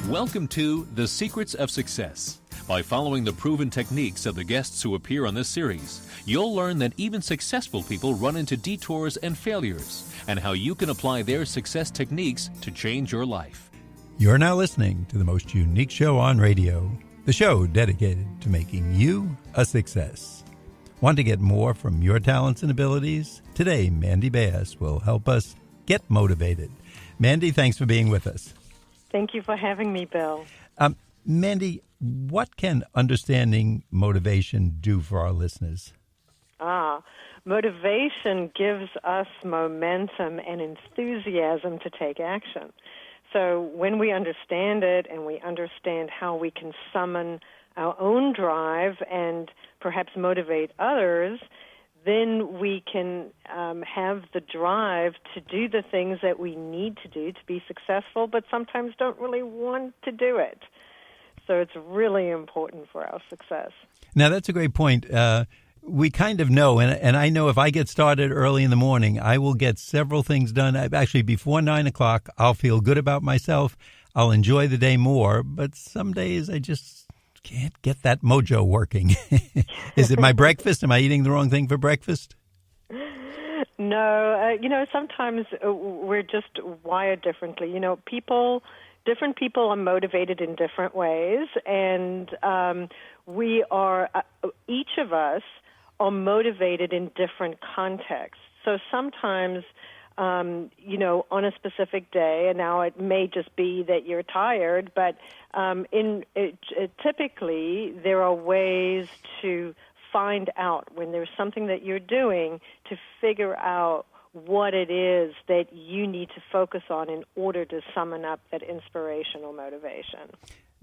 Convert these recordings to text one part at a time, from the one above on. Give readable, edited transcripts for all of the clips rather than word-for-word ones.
Welcome to The Secrets of Success. By following the proven techniques of the guests who appear on this series, you'll learn that even successful people run into detours and failures, and how you can apply their success techniques to change your life. You're now listening to the most unique show on radio, the show dedicated to making you a success. Want to get more from your talents and abilities? Today, Mandy Bass will help us get motivated. Mandy, thanks for being with us. Thank you for having me, Bill. Mandy, what can understanding motivation do for our listeners? Motivation gives us momentum and enthusiasm to take action. So when we understand it and we understand how we can summon our own drive and perhaps motivate others, then we can have the drive to do the things that we need to do to be successful, but sometimes don't really want to do it. So it's really important for our success. Now, that's a great point. We kind of know, and I know if I get started early in the morning, I will get several things done. Actually, before 9 o'clock, I'll feel good about myself. I'll enjoy the day more, but some days I just can't get that mojo working. Is it my breakfast? Am I eating the wrong thing for breakfast? No. Sometimes we're just wired differently. Different people are motivated in different ways, and each of us are motivated in different contexts. So sometimes, on a specific day, and now it may just be that you're tired, but typically there are ways to find out when there's something that you're doing to figure out what it is that you need to focus on in order to summon up that inspirational motivation.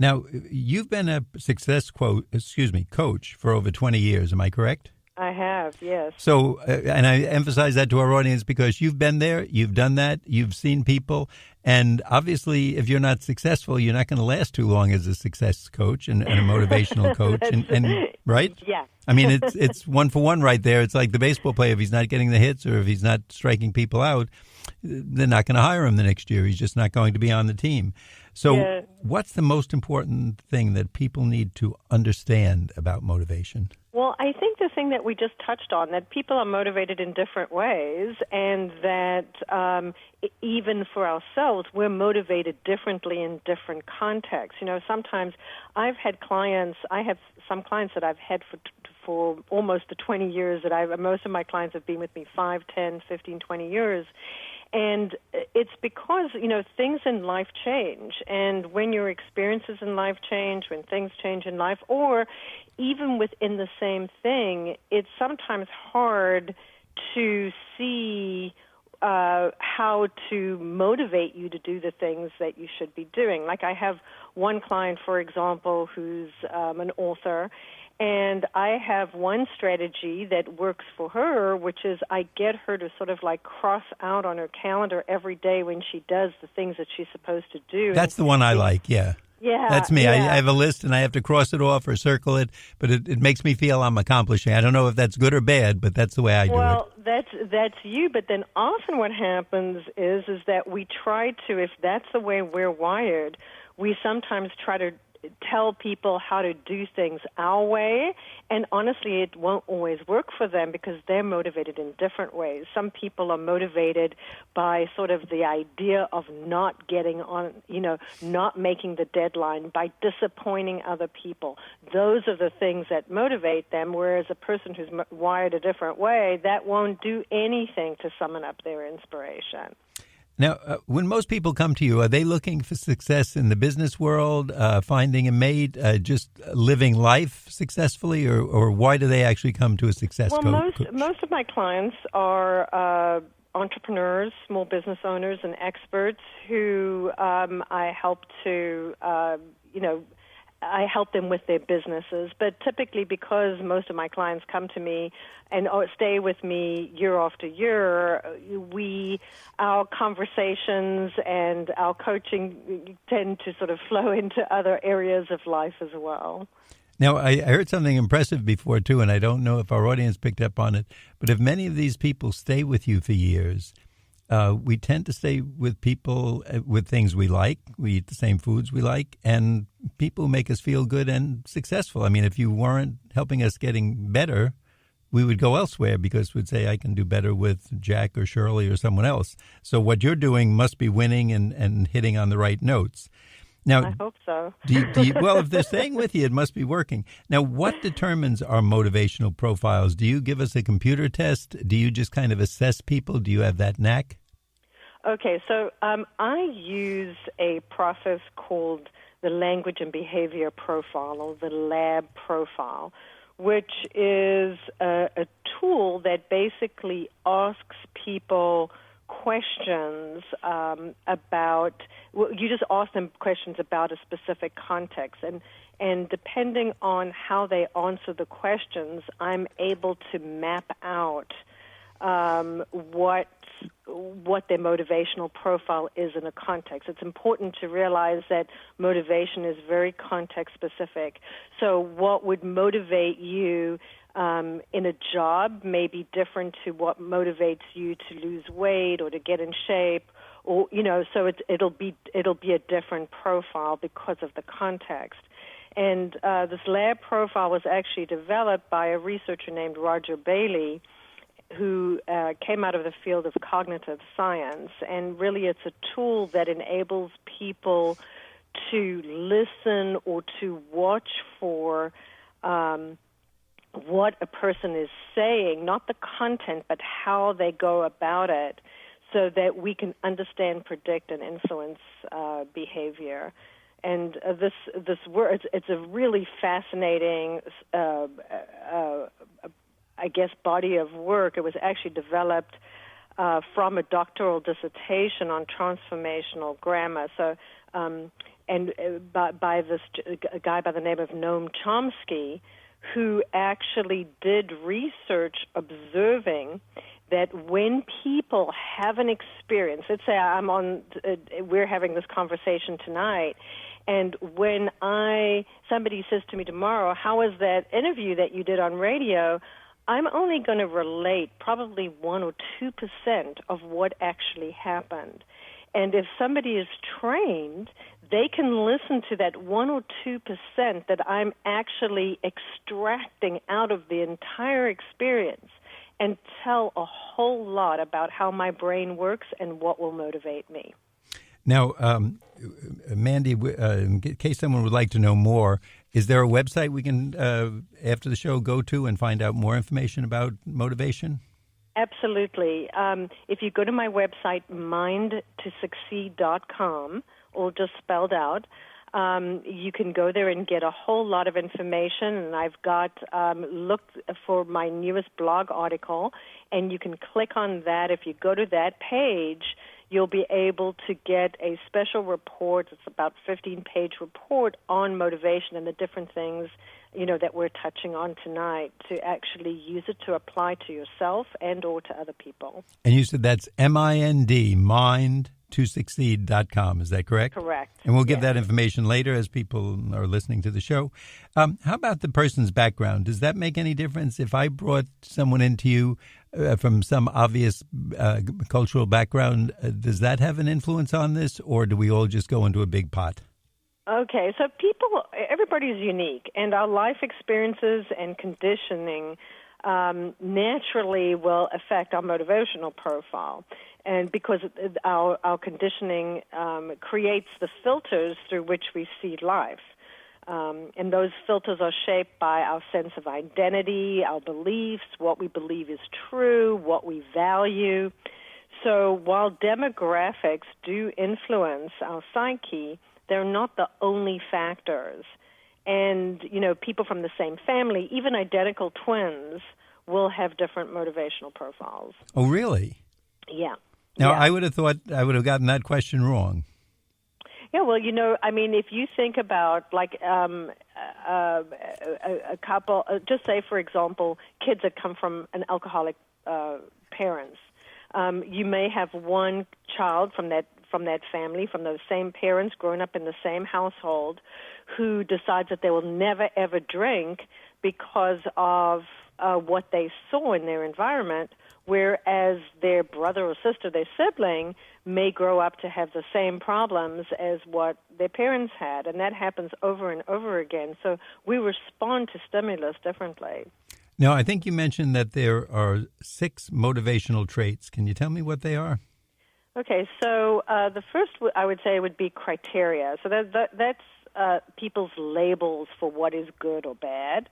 Now, you've been a success coach for over 20 years. Am I correct? I have, yes. So, and I emphasize that to our audience because you've been there, you've done that, you've seen people, and obviously if you're not successful, you're not going to last too long as a success coach and a motivational coach, and right? Yeah. I mean, it's one for one right there. It's like the baseball player. If he's not getting the hits or if he's not striking people out, they're not going to hire him the next year. He's just not going to be on the team. So what's the most important thing that people need to understand about motivation? Well, I think the thing that we just touched on, that people are motivated in different ways, and that even for ourselves, we're motivated differently in different contexts. Sometimes I have some clients that I've had for almost the 20 years most of my clients have been with me 5, 10, 15, 20 years. And it's because, things in life change. And when your experiences in life change, when things change in life, or even within the same thing, it's sometimes hard to see how to motivate you to do the things that you should be doing. Like I have one client, for example, who's an author, and I have one strategy that works for her, which is I get her to sort of like cross out on her calendar every day when she does the things that she's supposed to do. That's the one I like, yeah. Yeah. That's me. Yeah. I have a list and I have to cross it off or circle it, but it makes me feel I'm accomplishing. I don't know if that's good or bad, but that's the way I do it. Well, that's you, but then often what happens is that we try to, if that's the way we're wired, we sometimes try to tell people how to do things our way, and honestly, it won't always work for them because they're motivated in different ways. Some people are motivated by sort of the idea of not getting on, not making the deadline, by disappointing other people. Those are the things that motivate them, whereas a person who's wired a different way, that won't do anything to summon up their inspiration. Now, when most people come to you, are they looking for success in the business world, finding a mate, just living life successfully, or why do they actually come to a success coach? Well, most of my clients are entrepreneurs, small business owners, and experts who I help to, I help them with their businesses, but typically because most of my clients come to me and stay with me year after year, our conversations and our coaching tend to sort of flow into other areas of life as well. Now, I heard something impressive before, too, and I don't know if our audience picked up on it, but if many of these people stay with you for years, we tend to stay with people with things we like. We eat the same foods we like, and people make us feel good and successful. I mean, if you weren't helping us getting better, we would go elsewhere because we'd say, I can do better with Jack or Shirley or someone else. So what you're doing must be winning and hitting on the right notes. Now, I hope so. Well, if they're staying with you, it must be working. Now, what determines our motivational profiles? Do you give us a computer test? Do you just kind of assess people? Do you have that knack? Okay, so I use a process called the Language and Behavior Profile, or the LAB profile, which is a tool that basically asks people questions about, well, you just ask them questions about a specific context, and depending on how they answer the questions, I'm able to map out what their motivational profile is in a context. It's important to realize that motivation is very context specific. So what would motivate you in a job may be different to what motivates you to lose weight or to get in shape, or so it'll be a different profile because of the context. And this lab profile was actually developed by a researcher named Roger Bailey, who came out of the field of cognitive science, and really it's a tool that enables people to listen or to watch for what a person is saying, not the content, but how they go about it, so that we can understand, predict, and influence behavior. And this work, it's a really fascinating body of work. It was actually developed from a doctoral dissertation on transformational grammar. So, by this a guy by the name of Noam Chomsky, who actually did research observing that when people have an experience, let's say we're having this conversation tonight, and when somebody says to me tomorrow, "How was that interview that you did on radio?" I'm only going to relate probably 1 or 2% of what actually happened. And if somebody is trained, they can listen to that 1 or 2% that I'm actually extracting out of the entire experience and tell a whole lot about how my brain works and what will motivate me. Now, Mandy, in case someone would like to know more, is there a website we can, after the show, go to and find out more information about motivation? Absolutely. If you go to my website, mindtosucceed.com, all just spelled out, you can go there and get a whole lot of information. And I've got looked for my newest blog article, and you can click on that. If you go to that page, you'll be able to get a special report. It's about a 15-page report on motivation and the different things, that we're touching on tonight, to actually use it to apply to yourself and or to other people. And you said that's MIND, mindtosucceed.com. Is that correct? Correct. And we'll give that information later as people are listening to the show. How about the person's background? Does that make any difference? If I brought someone into you from some obvious cultural background, does that have an influence on this, or do we all just go into a big pot? Okay, so everybody's unique, and our life experiences and conditioning naturally will affect our motivational profile. And because our conditioning creates the filters through which we see life. And those filters are shaped by our sense of identity, our beliefs, what we believe is true, what we value. So while demographics do influence our psyche, they're not the only factors. And, people from the same family, even identical twins, will have different motivational profiles. Oh, really? Yeah. Now, yeah. I would have thought I would have gotten that question wrong. Yeah, well, if you think about, a couple, just say, for example, kids that come from an alcoholic parents, you may have one child from that family, from those same parents, growing up in the same household, who decides that they will never, ever drink because of what they saw in their environment, whereas their brother or sister, their sibling, may grow up to have the same problems as what their parents had, and that happens over and over again. So we respond to stimulus differently. Now, I think you mentioned that there are 6 motivational traits. Can you tell me what they are? Okay, so the first I would say would be criteria. So that's people's labels for what is good or bad.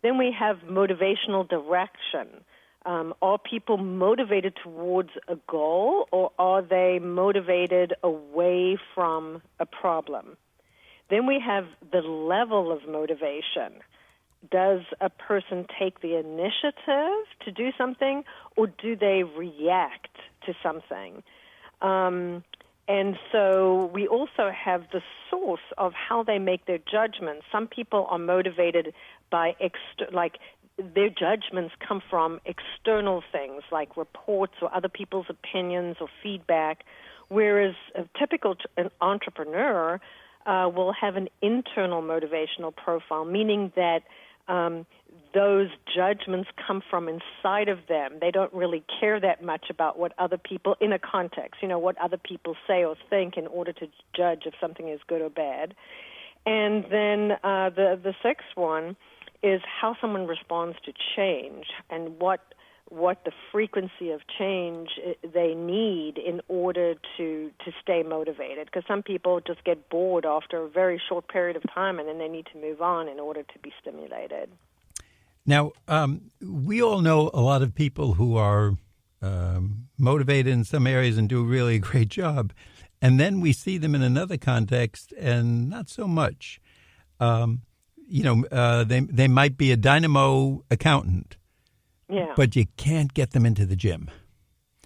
Then we have motivational direction. Are people motivated towards a goal, or are they motivated away from a problem? Then we have the level of motivation. Does a person take the initiative to do something, or do they react to something? And so we also have the source of how they make their judgments. Some people are motivated by their judgments come from external things like reports or other people's opinions or feedback, whereas a typical entrepreneur will have an internal motivational profile, meaning that those judgments come from inside of them. They don't really care that much about what other people, in a context, what other people say or think in order to judge if something is good or bad. And then the sixth one is how someone responds to change and what the frequency of change they need in order to stay motivated. Because some people just get bored after a very short period of time, and then they need to move on in order to be stimulated. Now, we all know a lot of people who are motivated in some areas and do really a great job, and then we see them in another context and not so much. They might be a dynamo accountant, but you can't get them into the gym.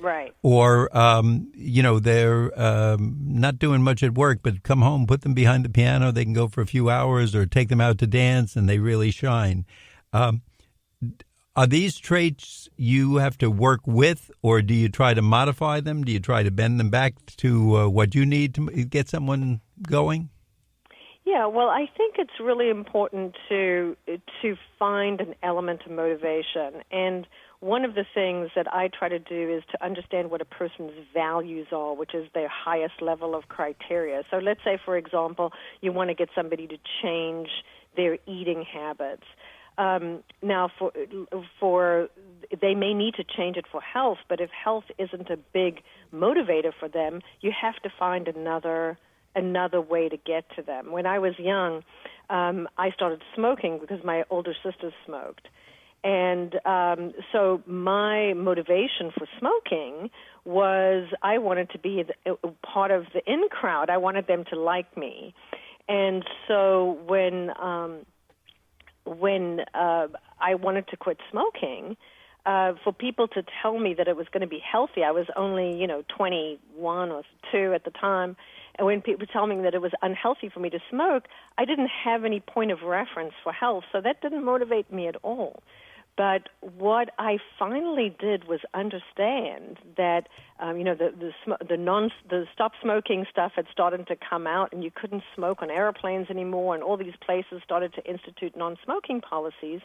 Right. Or, they're not doing much at work, but come home, put them behind the piano. They can go for a few hours, or take them out to dance, and they really shine. Are these traits you have to work with, or do you try to modify them? Do you try to bend them back to what you need to get someone going? Yeah, well, I think it's really important to find an element of motivation. And one of the things that I try to do is to understand what a person's values are, which is their highest level of criteria. So let's say, for example, you want to get somebody to change their eating habits. Now, for they may need to change it for health, but if health isn't a big motivator for them, you have to find another way to get to them. When I was young, I started smoking because my older sisters smoked. And so my motivation for smoking was I wanted to be part of the in crowd. I wanted them to like me. And so when I wanted to quit smoking, for people to tell me that it was going to be healthy, I was only, 21 or 2 at the time, and when people were telling me that it was unhealthy for me to smoke, I didn't have any point of reference for health, so that didn't motivate me at all. But what I finally did was understand that, the stop smoking stuff had started to come out, and you couldn't smoke on airplanes anymore, and all these places started to institute non-smoking policies.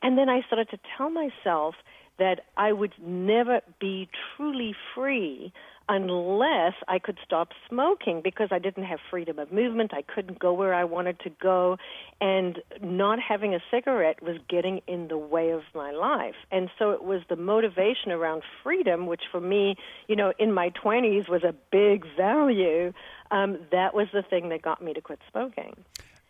And then I started to tell myself that I would never be truly free unless I could stop smoking, because I didn't have freedom of movement. I couldn't go where I wanted to go, and not having a cigarette was getting in the way of my life. And so it was the motivation around freedom, which for me, in my 20s was a big value. That was the thing that got me to quit smoking.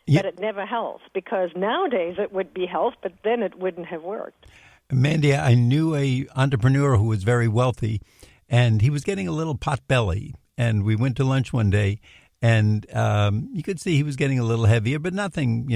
Yeah. But it never helps, because nowadays it would be health, but then it wouldn't have worked. Mandy, I knew a entrepreneur who was very wealthy, and he was getting a little pot belly. And we went to lunch one day, and you could see he was getting a little heavier, but nothing,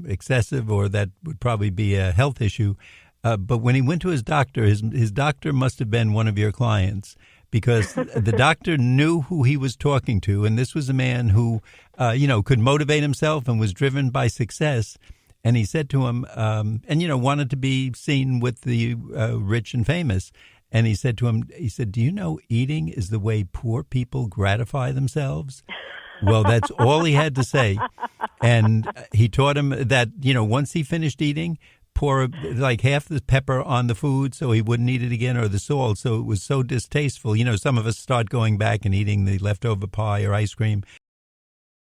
excessive, or that would probably be a health issue. But when he went to his doctor, his doctor must have been one of your clients, because the doctor knew who he was talking to. And this was a man who, could motivate himself and was driven by success. And he said to him, wanted to be seen with the rich and famous. And he said to him, do you know eating is the way poor people gratify themselves? Well, that's all he had to say. And he taught him that, once he finished eating, pour like half the pepper on the food so he wouldn't eat it again, or the salt, so it was so distasteful. You know, some of us start going back and eating the leftover pie or ice cream.